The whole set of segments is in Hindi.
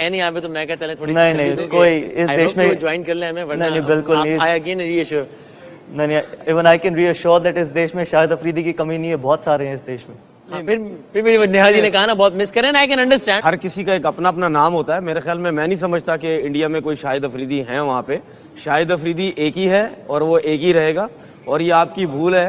है नहीं यहाँ पे, तो मैं क्या चले थोड़ी नहीं कोई इस देश में ज्वाइन कर ले हमें, वरना नहीं बिल्कुल नहीं। आई अगेन रीअश्योर, नहीं even I can reassure that इस देश में शाहिद अफरीदी की कमी नहीं है, बहुत सारे हैं इस देश में। फिर नेहा जी ने कहा ना बहुत मिस करें, आई कैन अंडरस्टैंड। हर किसी का एक अपना अपना नाम होता है। मेरे ख्याल में मैं नहीं समझता कि इंडिया में कोई शाहिद अफरीदी है। वहाँ पे शाहिद अफरीदी एक ही है और वो एक ही रहेगा। और ये आपकी भूल है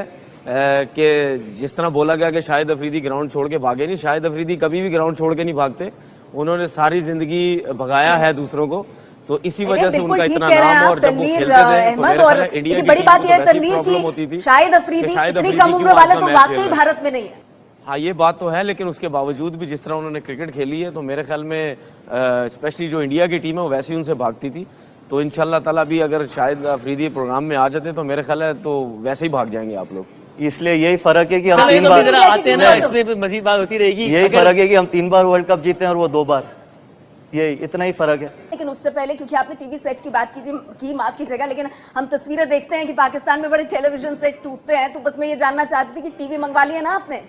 कि जिस तरह बोला गया कि शाहिद अफरीदी ग्राउंड छोड़ के भागे नहीं, शाहिद अफरीदी कभी भी ग्राउंड छोड़ के नहीं भागते। उन्होंने सारी जिंदगी भगाया है दूसरों को, तो इसी वजह से उनका इतना नाम। और जब वो खेलते थे तो मेरे ख्याल में इंडिया की बड़ी बात यह है प्रॉब्लम होती थी शाहिद अफरीदी इतनी कम उम्र वाला तो वाकई भारत में नहीं है। हाँ ये बात तो है, लेकिन उसके बावजूद भी जिस तरह उन्होंने क्रिकेट खेली है, तो मेरे ख्याल में स्पेशली जो इंडिया की टीम है वो वैसे ही उनसे भागती थी। तो इंशाल्लाह ताला भी अगर शाहिद अफरीदी प्रोग्राम में आ जाते तो मेरे ख्याल है तो वैसे ही भाग जाएंगे आप लोग। इसलिए यही फर्क है कि हम 3 बार आते हैं ना, इसमें मजीद बात होती रहेगी। यही फर्क है कि हम 3 बार वर्ल्ड कप जीते हैं और वो 2 बार, ये इतना ही फर्क है। लेकिन उससे पहले, क्योंकि आपने टीवी सेट की बात की माफ कीजिएगा, लेकिन हम तस्वीरें देखते हैं कि पाकिस्तान में बड़े टेलीविजन सेट टूटते हैं, तो बस मैं ये जानना चाहती थी कि टीवी मंगवा लिया ना आपने?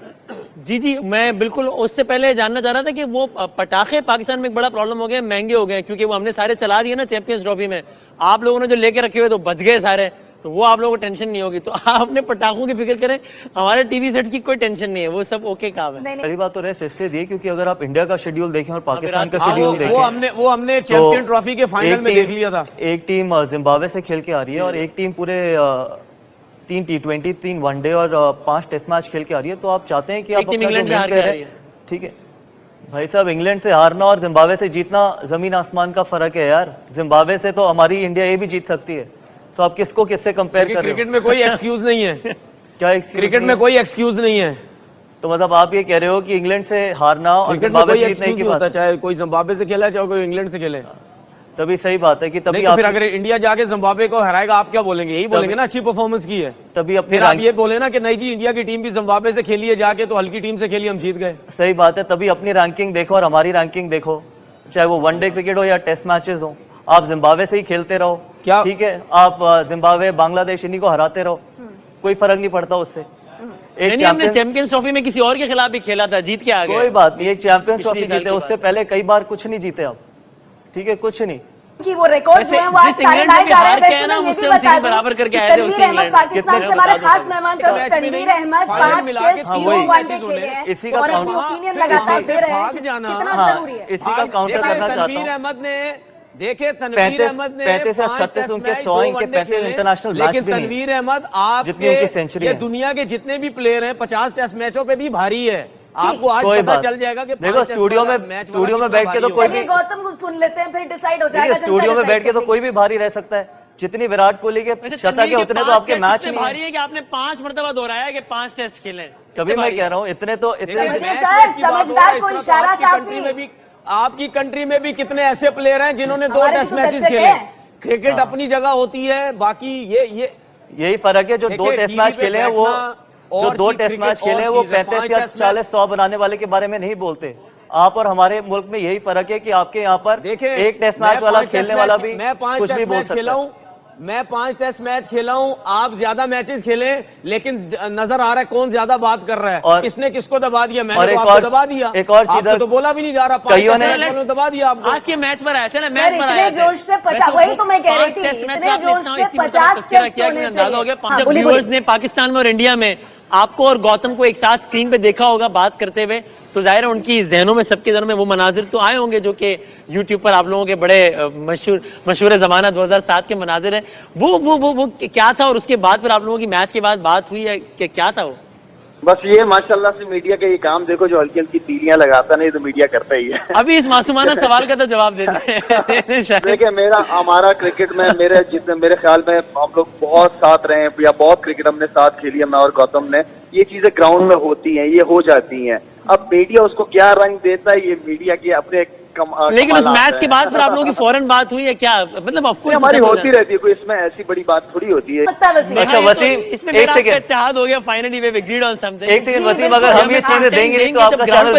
जी मैं बिल्कुल उससे पहले जानना चाह रहा था कि वो पटाखे पाकिस्तान में एक बड़ा प्रॉब्लम हो गया, महंगे हो गए, क्योंकि वो हमने सारे चला दिए ना चैंपियंस ट्रॉफी में। आप लोगों ने जो लेके रखे हुए तो बच गए सारे, तो वो आप लोगों को टेंशन नहीं होगी। तो आप अपने पटाखों की फिक्र करें, हमारे टीवी सेट की कोई टेंशन नहीं है, वो सब ओके काम है। पहली बात तो रेस्ट इसलिए दी क्योंकि अगर आप इंडिया का शेड्यूल देखें और पाकिस्तान का शेड्यूल देखें, वो हमने चैंपियन ट्रॉफी के फाइनल में देख लिया था। एक टीम जिम्बाब्वे से खेल के आ रही है और एक टीम पूरे 3 T20, 3 वनडे और 5 टेस्ट मैच खेल के आ रही है। तो आप चाहते हैं कि आप इंग्लैंड से हार के आ रही है, ठीक है भाई साहब, इंग्लैंड से हारना और जिम्बाब्वे से जीतना जमीन आसमान का फर्क है यार। जिम्बाब्वे से तो हमारी इंडिया ये भी जीत सकती है, तो आप किसको किससे कंपेयर कर रहे हो? क्रिकेट में कोई एक्सक्यूज नहीं है। क्या क्रिकेट में कोई एक्सक्यूज नहीं है? तो मतलब आप ये कह रहे हो कि इंग्लैंड से हारना और जिम्बाब्वे से जीतने की बात, चाहे कोई जिम्बाब्वे से खेला चाहे कोई इंग्लैंड से खेले, तभी सही बात है कि तभी फिर अगर इंडिया जाके जिम्बाब्वे को हराएगा आप क्या बोलेंगे? यही बोलेंगे ना अच्छी परफॉर्मेंस की है। तभी फिर आप ये बोले ना कि नहीं जी इंडिया की टीम भी जिम्बाब्वे से खेली है जाके, तो हल्की टीम से खेली हम जीत गए। सही बात है, तभी अपनी रैंकिंग देखो और हमारी रैंकिंग देखो, चाहे वो वनडे क्रिकेट हो या टेस्ट मैचेस हो, आप जिम्बाब्वे से ही खेलते रहो, क्या ठीक है? आप जिम्बाब्वे बांग्लादेश इन्हीं को हराते रहो, कोई फर्क नहीं पड़ता उससे। एक हमने चैंपियंस ट्रॉफी में किसी और के खिलाफ भी खेला था, जीत के आ गए, कोई बात नहीं। एक चैंपियंस ट्रॉफी जीते, उससे पहले कई बार कुछ नहीं जीते आप, ठीक है? कुछ नहीं कि वो रिकॉर्ड जो है वो आज सारे लाए जा रहे हैं। ना उससे हम बराबर करके आए थे उसी इंग्लैंड। पाकिस्तान से हमारे खास मेहमान तनवीर अहमद 5 टेस्ट 3 वनडे खेले हैं, इसी का ओपिनियन लगातार दे रहे हैं, कितना जरूरी है इसी का काउंटर करना चाहता हूं। तनवीर अहमद ने देखे, तनवीर अहमद ने 35 से 36 उनके 100 इनके 35 इंटरनेशनल मैच भी नहीं। लेकिन तनवीर अहमद आपके ये दुनिया के जितने भी प्लेयर हैं 50 टेस्ट मैचों पे भी भारी है। आपको आज पता चल जाएगा कि देखो स्टूडियो में बैठ के तो कोई भी, गौतम को सुन लेते हैं फिर डिसाइड हो जाएगा। स्टूडियो में बैठ के तो कोई भी भारी रह सकता है, जितनी विराट कोहली के शतक के उतने तो आपके मैच नहीं भारी है कि आपने 5 मरतबा दोहराया है कि 5 टेस्ट खेले। कभी मैं कह रहा हूँ इतने तो समझदार को इशारा काफी। आपकी कंट्री में भी कितने ऐसे प्लेयर हैं जिन्होंने 2 टेस्ट मैचेस खेले। क्रिकेट अपनी जगह होती है, बाकी यही फर्क है। जो 2 टेस्ट मैच खेले हैं वो, जो 2 टेस्ट मैच खेले हैं वो 35 या 40 100 बनाने वाले के बारे में नहीं बोलते। आप और हमारे मुल्क में यही फर्क है कि आपके यहाँ पर एक टेस्ट मैच वाला खेलने वाला भी कुछ भी बोल सकता है। मैं 5 टेस्ट मैच खेला हूं, आप ज्यादा मैचेस खेले, लेकिन नजर आ रहा है कौन ज्यादा बात कर रहा है और किसने किसको दबा दिया। मैंने तो आपको दबा दिया, एक और चीज तो बोला भी नहीं जा रहा, कईयों ने दबा दिया आपको। आज के मैच पर आए थे ना, मैच पर आए थे जोश से 50, वही तो मैं कह रही थी, इतने जोश से 50 टेस्ट होने चाहिए। जब व्यूअर्स ने पाकिस्तान में और इंडिया में आपको और गौतम को एक साथ स्क्रीन पे देखा होगा बात करते हुए, तो जाहिर है उनकी जहनों में, सबके जहनों में वो मनाजिर तो आए होंगे जो कि यूट्यूब पर आप लोगों के बड़े मशहूर ज़माना 2007 के मनाजिर हैं। वो क्या था? और उसके बाद फिर आप लोगों की मैच के बाद बात हुई है कि क्या था वो? बस ये माशाल्लाह से मीडिया का ये काम देखो, जो हल्की हल्की तीलियां लगाता नहीं तो मीडिया करता ही है। अभी इस मासूमाना सवाल का तो जवाब देते हैं। देखिए हमारा क्रिकेट में मेरे ख्याल में हम लोग बहुत साथ रहे हैं या बहुत क्रिकेट हमने साथ खेली है, मैं और गौतम ने। ये चीजें ग्राउंड में होती हैं, ये हो जाती हैं। अब मीडिया उसको क्या रंग देता है, ये मीडिया की अपने लेकिन उस मैच के बाद फिर आप लोगों की फौरन बात हुई है क्या? मतलब ऑफकोर्स हमारी होती रहती है, कोई इसमें ऐसी बड़ी बात थोड़ी होती है। अच्छा वसीम, इसमें मेरा इत्तेहाद हो गया, finally we agreed on something. एक सेकंड वसीम, अगर हम ये चीजें देंगे तो आपका चैनल